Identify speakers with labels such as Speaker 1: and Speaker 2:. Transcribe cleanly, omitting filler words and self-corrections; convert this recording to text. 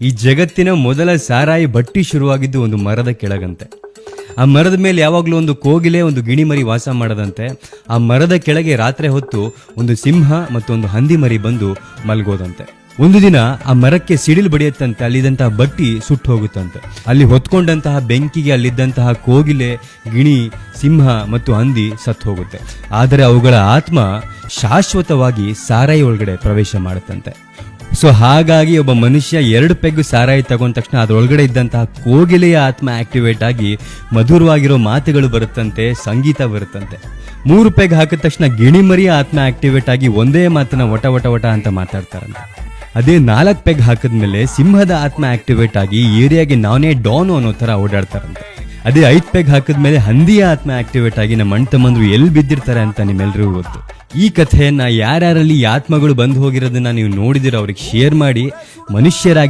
Speaker 1: ಈ ಜಗತ್ತಿನ ಮೊದಲ ಸಾರಾಯಿ ಬಟ್ಟಿ ಶುರುವಾಗಿದ್ದು ಒಂದು ಮರದ ಕೆಳಗಂತೆ. ಆ ಮರದ ಮೇಲೆ ಯಾವಾಗಲೂ ಒಂದು ಕೋಗಿಲೆ, ಒಂದು ಗಿಣಿಮರಿ ವಾಸ ಮಾಡದಂತೆ. ಆ ಮರದ ಕೆಳಗೆ ರಾತ್ರಿ ಹೊತ್ತು ಒಂದು ಸಿಂಹ ಮತ್ತು ಒಂದು ಹಂದಿ ಮರಿ ಬಂದು ಮಲ್ಗೋದಂತೆ. ಒಂದು ದಿನ ಆ ಮರಕ್ಕೆ ಸಿಡಿಲು ಬಡಿಯತ್ತಂತೆ, ಅಲ್ಲಿದ್ದಂತಹ ಬಟ್ಟಿ ಸುಟ್ಟು ಹೋಗುತ್ತಂತೆ. ಅಲ್ಲಿ ಹೊತ್ಕೊಂಡಂತಹ ಬೆಂಕಿಗೆ ಅಲ್ಲಿದ್ದಂತಹ ಕೋಗಿಲೆ, ಗಿಣಿ, ಸಿಂಹ ಮತ್ತು ಹಂದಿ ಸತ್ತು ಹೋಗುತ್ತೆ. ಆದರೆ ಅವುಗಳ ಆತ್ಮ ಶಾಶ್ವತವಾಗಿ ಸಾರಾಯಿ ಒಳಗಡೆ ಪ್ರವೇಶ ಮಾಡುತ್ತಂತೆ. ಸೊ ಹಾಗಾಗಿ ಒಬ್ಬ ಮನುಷ್ಯ 2 ಪೆಗ್ ಸಾರಾಯಿ ತಗೊಂಡ ತಕ್ಷಣ ಅದರೊಳಗಡೆ ಇದ್ದಂತಹ ಕೋಗಿಲೆಯ ಆತ್ಮ ಆಕ್ಟಿವೇಟ್ ಆಗಿ ಮಧುರವಾಗಿರೋ ಮಾತುಗಳು ಬರುತ್ತಂತೆ, ಸಂಗೀತ ಬರುತ್ತಂತೆ. 3 ಪೆಗ್ ಹಾಕಿದ ತಕ್ಷಣ ಗಿಣಿಮರಿಯ ಆತ್ಮ ಆಕ್ಟಿವೇಟ್ ಆಗಿ ಒಂದೇ ಮಾತನ್ನ ವಟ ವಟ ವಟ ಅಂತ ಮಾತಾಡ್ತಾರಂತೆ. ಅದೇ 4 ಪೆಗ್ ಹಾಕಿದ್ಮೇಲೆ ಸಿಂಹದ ಆತ್ಮ ಆಕ್ಟಿವೇಟ್ ಆಗಿ ಏರಿಯಾಗೆ ನಾನೇ ಡಾನು ಅನ್ನೋ ತರ ಓಡಾಡ್ತಾರಂತೆ. ಅದೇ 5 ಪೆಗ್ ಹಾಕಿದ್ಮೇಲೆ ಹಂದಿಯ ಆತ್ಮ ಆಕ್ಟಿವೇಟ್ ಆಗಿ ನಮ್ಮ ಅಣ್ಣ ತಮ್ಮಂದ್ರು ಎಲ್ಲಿ ಬಿದ್ದಿರ್ತಾರೆ ಅಂತ ನಿಮ್ಮೆಲ್ರಿಗೂ ಗೊತ್ತು. ಈ ಕಥೆಯನ್ನ ಯಾರ್ಯಾರಲ್ಲಿ ಆತ್ಮಗಳು ಬಂದು ಹೋಗಿರೋದನ್ನ ನೀವು ನೋಡಿದಿರೋ ಅವ್ರಿಗೆ ಶೇರ್ ಮಾಡಿ. ಮನುಷ್ಯರಾಗಿ